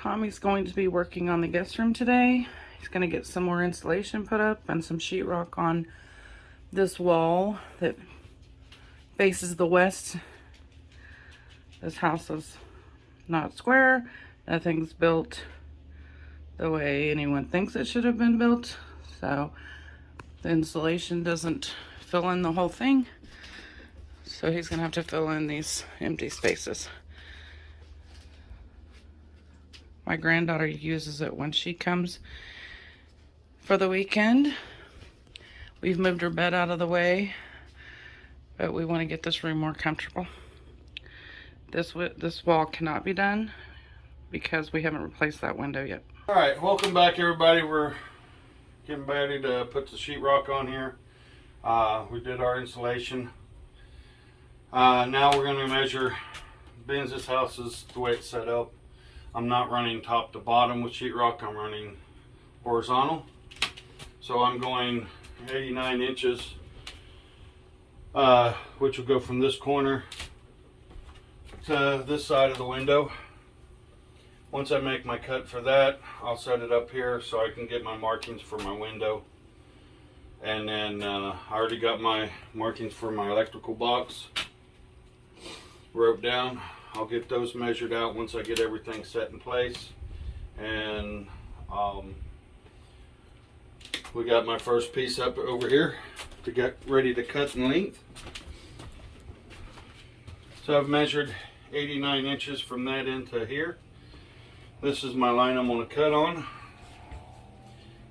Tommy's going to be working on the guest room today. He's going to get some more insulation put up and some sheetrock on this wall that faces the west. This house is not square. Nothing's built the way anyone thinks it should have been built. So the insulation doesn't fill in the whole thing. So he's going to have to fill in these empty spaces. My granddaughter uses it when she comes for the weekend. We've moved her bed out of the way, but we want to get this room more comfortable. This wall cannot be done because we haven't replaced that window yet. All right, welcome back everybody. We're getting ready to put the sheetrock on here. We did our insulation. Now we're going to measure, being this house is the way it's set up, I'm not running top to bottom with sheetrock, I'm running horizontal. So I'm going 89 inches, which will go from this corner to this side of the window. Once I make my cut for that, I'll set it up here so I can get my markings for my window. And then I already got my markings for my electrical box wrote down. I'll get those measured out once I get everything set in place. And we got my first piece up over here to get ready to cut in length. So I've measured 89 inches from that end to here. This is my line I'm going to cut on.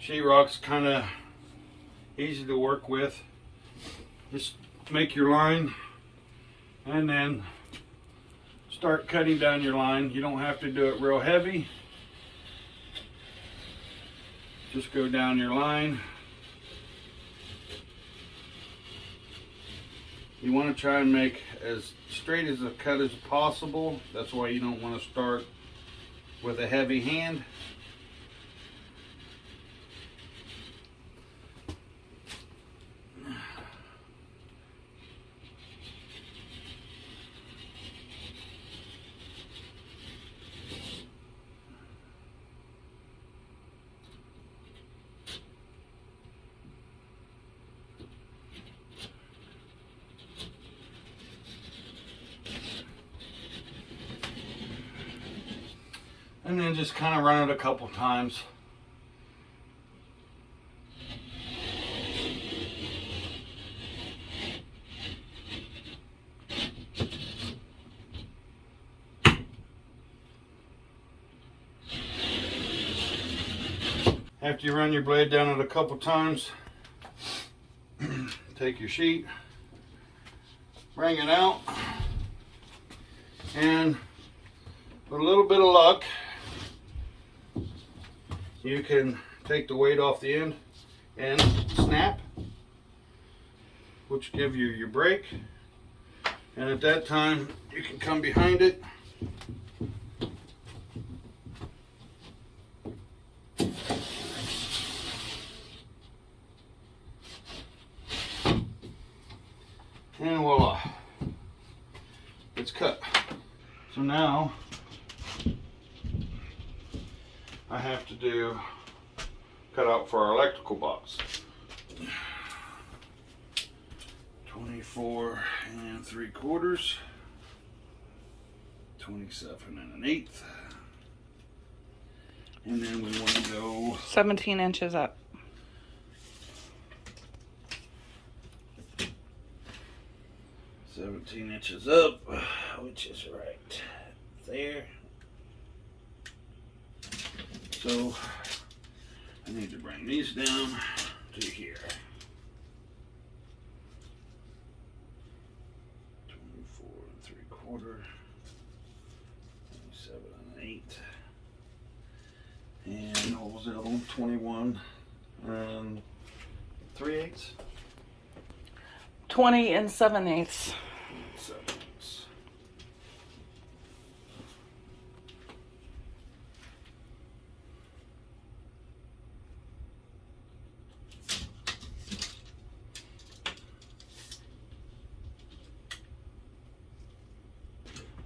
Sheetrock's kind of easy to work with. Just make your line and then start cutting down your line. You don't have to do it real heavy. Just go down your line. You want to try and make as straight as a cut as possible. That's why you don't want to start with a heavy hand. And then just kind of run it a couple times. After you run your blade down it a couple times, take your sheet, bring it out, and with a little bit of luck, you can take the weight off the end and snap, which give you your break. And at that time, you can come behind it and voila, it's cut. So now I have to cut out for our electrical box. 24 3/4, 27 1/8, and then we want to go 17 inches up. 17 inches up, which is right there. So I need to bring these down to here. 24 3/4, 27 1/8, and what was the other one? 21 3/8. 20 7/8.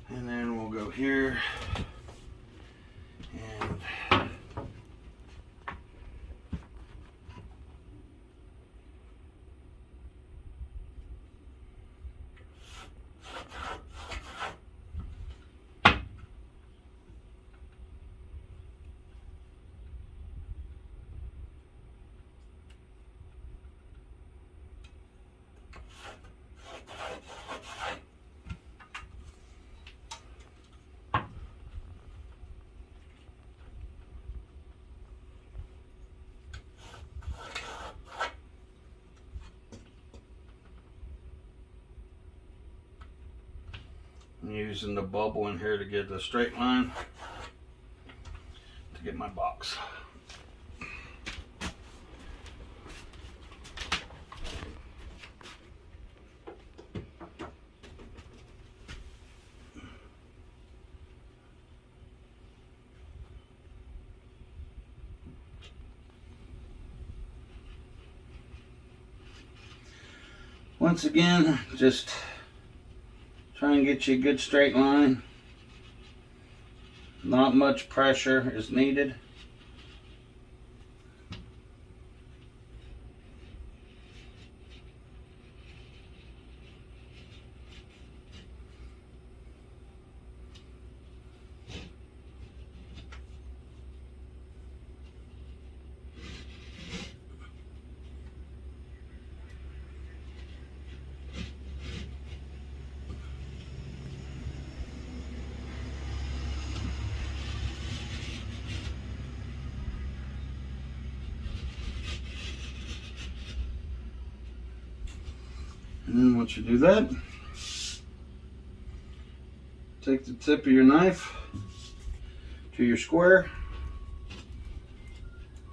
And then we'll go here and using the bubble in here to get a straight line to get my box. Once again, just try and get you a good straight line. Not much pressure is needed. And then once you do that, take the tip of your knife to your square.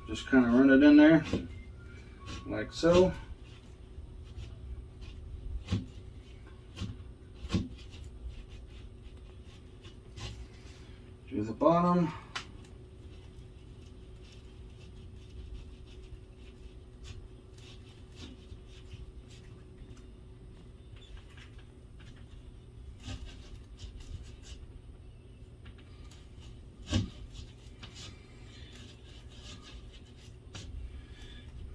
Just kind of run it in there like so. Do the bottom.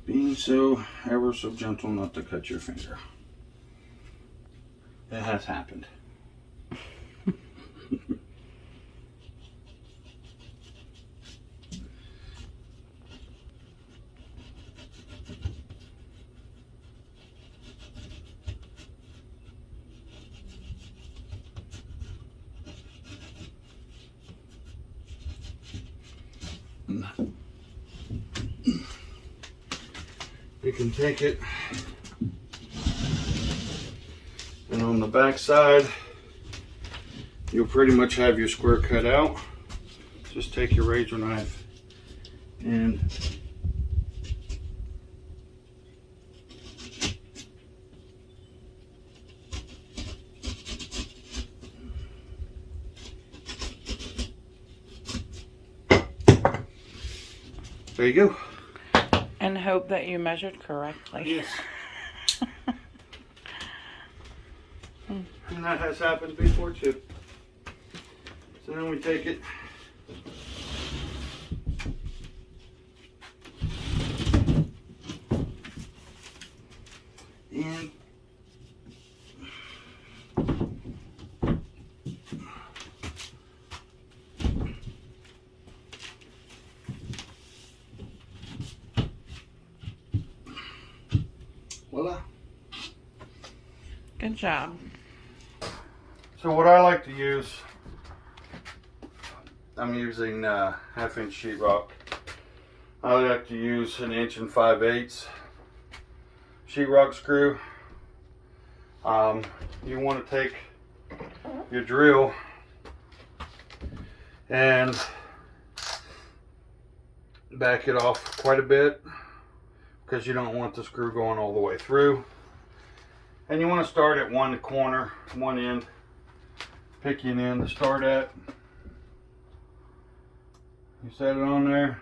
Being so ever so gentle not to cut your finger. It has happened. You can take it, and on the back side you'll pretty much have your square cut out. Just take your razor knife and there you go. And hope that you measured correctly. Yes. And that has happened before too. So then we take it and voila. Good job. So what I like to use, I'm using 1/2 inch sheetrock. I like to use 1 5/8 sheetrock screw. You want to take your drill and back it off quite a bit, because you don't want the screw going all the way through. And you want to start at one corner, one end. Pick an end to start at. You set it on there.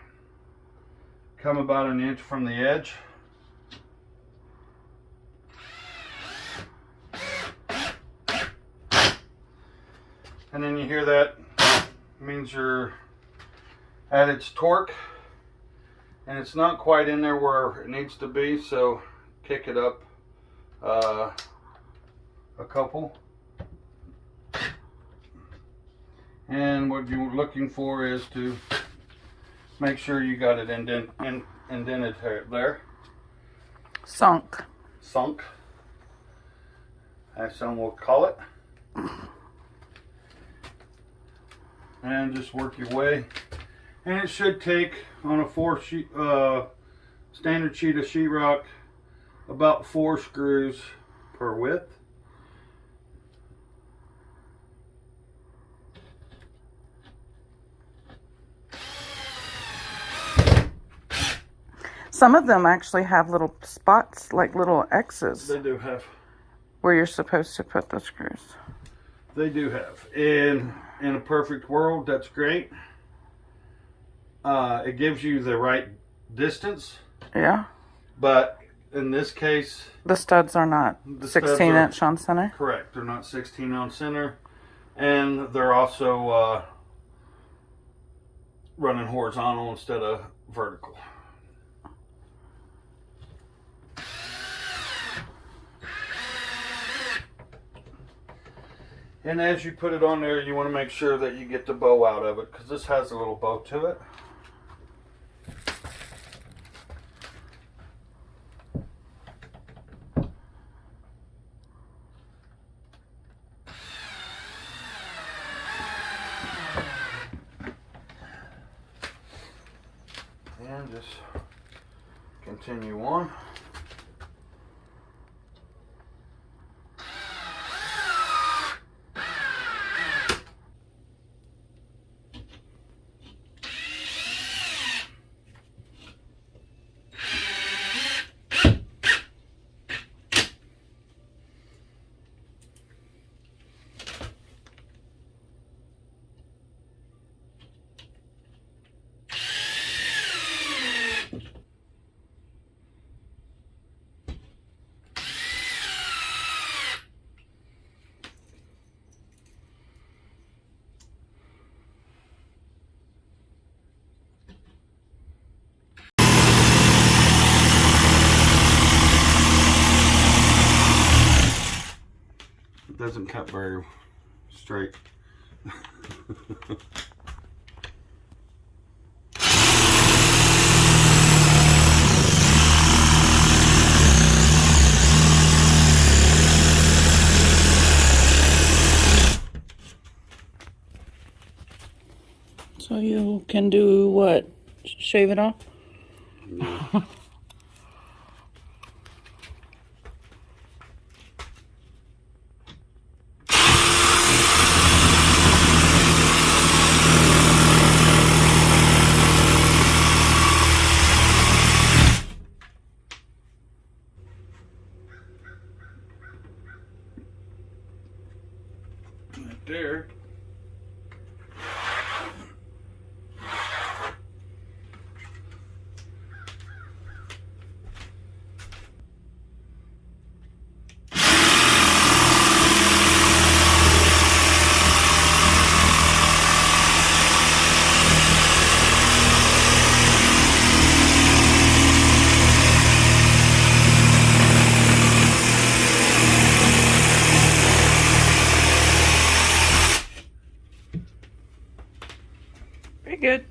Come about 1 inch from the edge. And then you hear that, means you're at its torque. And it's not quite in there where it needs to be, so kick it up a couple. And what you're looking for is to make sure you got it indented there. Sunk. Sunk, as some will call it. And just work your way. And it should take, on a standard sheet of sheetrock, about 4 screws per width. Some of them actually have little spots, like little X's, They do have. where you're supposed to put the screws. They do have. In a perfect world, that's great. It gives you the right distance. Yeah. But in this case, The studs are not 16-inch on center. Correct. They're not 16 on center. And they're also running horizontal instead of vertical. And as you put it on there, you want to make sure that you get the bow out of it, because this has a little bow to it. And just continue on. It doesn't cut very straight. So you can do what? Shave it off? Yeah. Right there. Very good.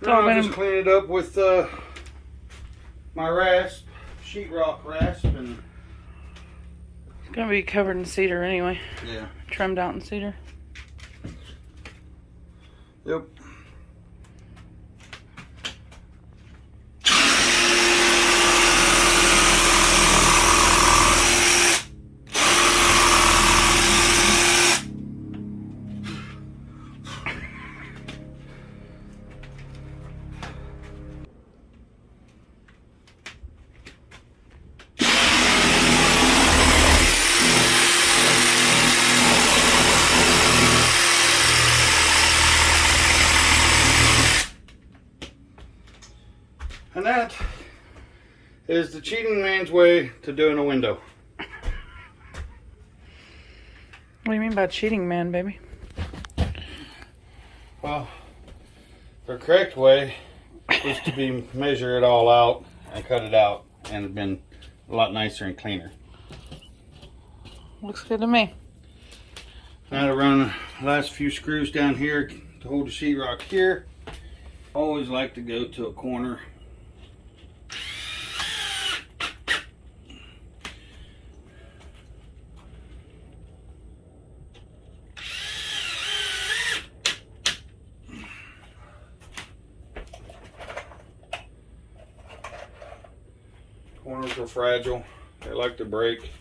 Now I'll just clean it up with my rasp, sheetrock rasp, and It's gonna be covered in cedar anyway. yeah. Trimmed out in cedar. Yep. And that is the cheating man's way to doing a window. What do you mean by cheating man, baby? Well, the correct way is to measure it all out and cut it out, and it'd been a lot nicer and cleaner. Looks good to me. Now to run the last few screws down here to hold the sheetrock here. Always like to go to a corner. Corners are fragile. They like to break.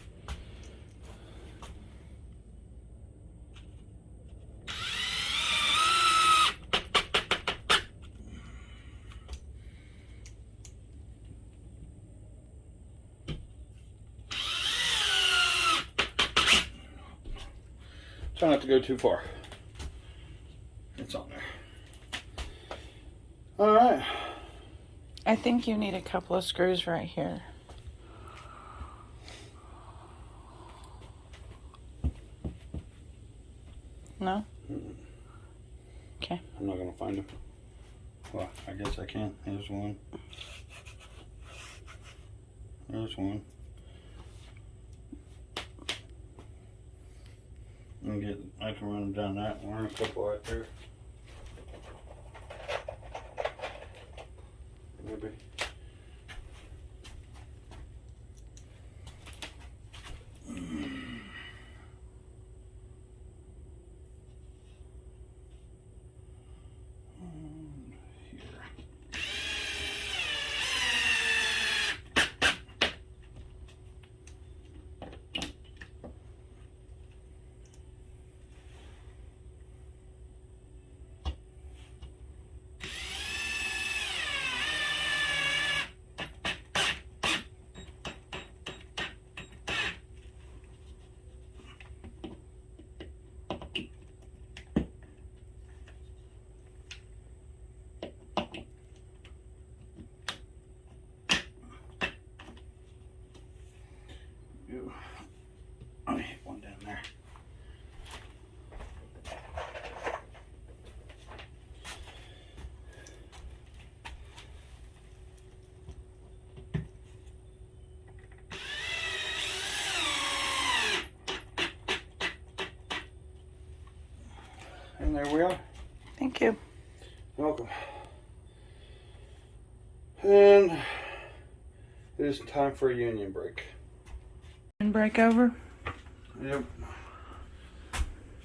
Try not to go too far. It's on there. All right. I think you need a couple of screws right here. No? Okay. I'm not going to find them. Well, I guess I can. Here's one. There's one. I can run them down that one. A couple right there. Maybe. I hit one down there. And there we are. Thank you. Welcome. And it is time for a union break. And break over. Yep.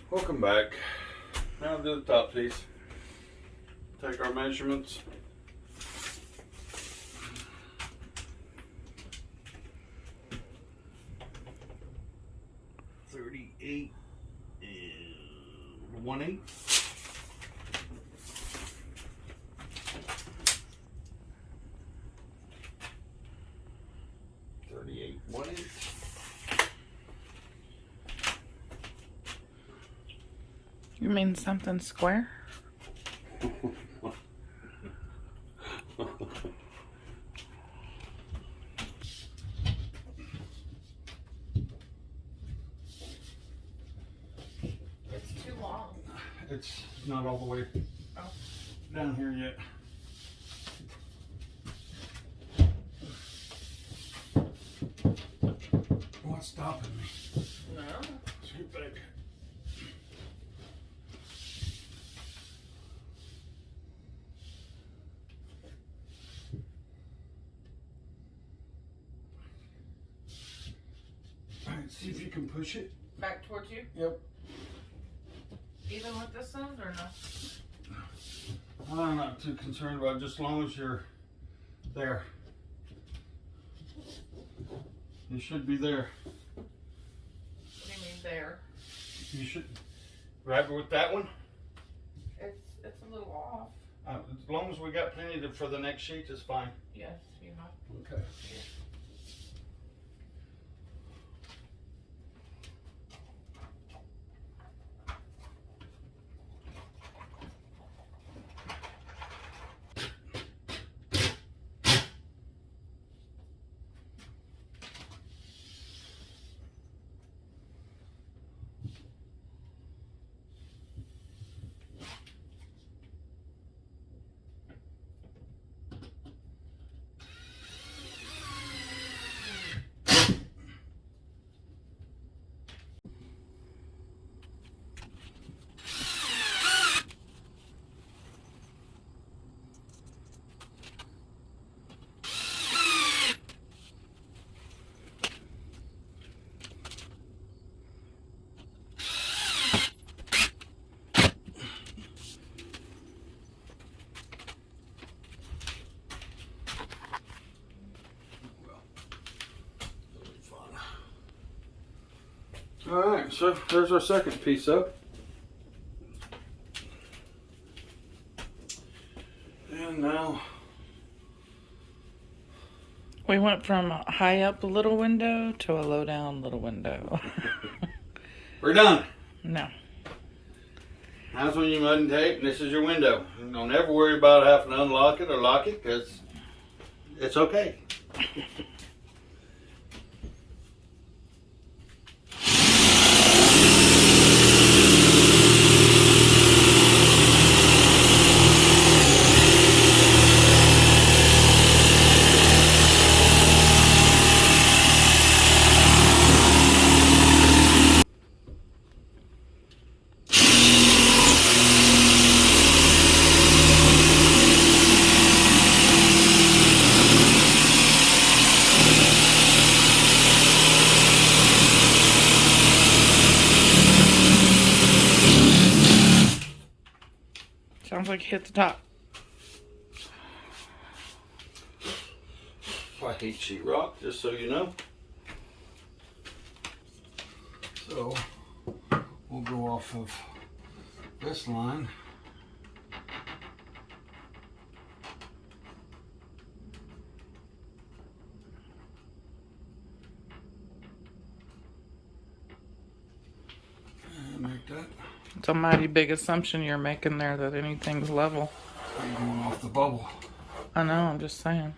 Welcome back. Now do the top piece. Take our measurements. .38 and 1/8. You mean something square? It's too long. It's not all the way down here yet. What's stopping me? No. Scoot back. Alright, see if you can push it. Back towards you? Yep. Even with this end or no? I'm not too concerned about it, just as long as you're there. You should be there. What do you mean there? You should grab it with that one. It's a little off. As long as we got plenty for the next sheet, it's fine. Yes, you have. Okay. Alright, so there's our second piece up. And now We went from a high up little window to a low down little window. we're done. No. That's when you mud and tape, and this is your window. You don't ever worry about having to unlock it or lock it, because it's okay. Sounds like it hit the top. I hate sheetrock, just so you know. So we'll go off of this line. And make that. It's a mighty big assumption you're making there that anything's level. I'm going off the bubble. I know, I'm just saying.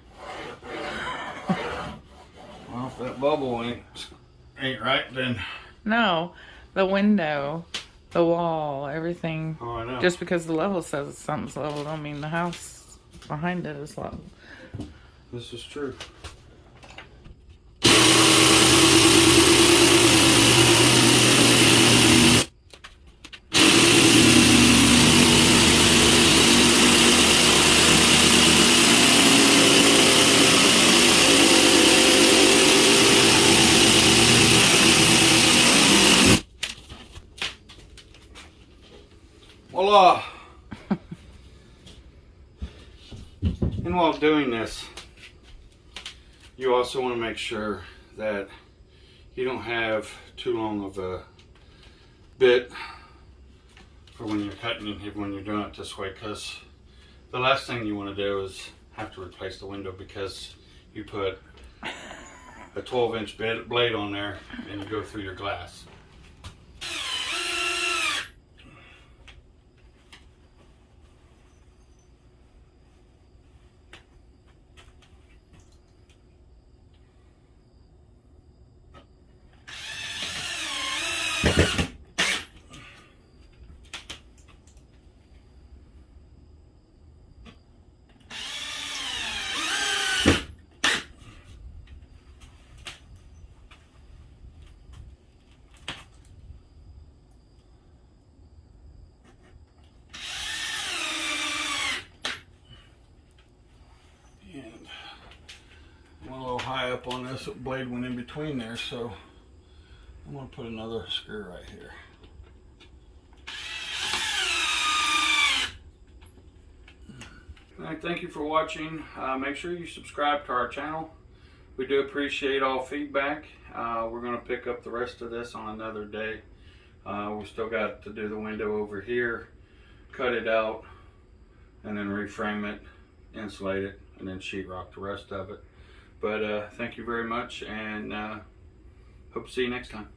Well, if that bubble ain't right, then... No, the window, the wall, everything. Oh, I know. Just because the level says something's level don't mean the house behind it is level. This is true. Voila! And while doing this, you also want to make sure that you don't have too long of a bit for when you're cutting and when you're doing it this way, because the last thing you want to do is have to replace the window because you put a 12-inch blade on there and you go through your glass. High up on this blade went in between there, so I'm going to put another screw right here. All right, thank you for watching. Make sure you subscribe to our channel. We do appreciate all feedback. We're going to pick up the rest of this on another day. We still got to do the window over here, cut it out, and then reframe it, insulate it, and then sheetrock the rest of it. But thank you very much, and hope to see you next time.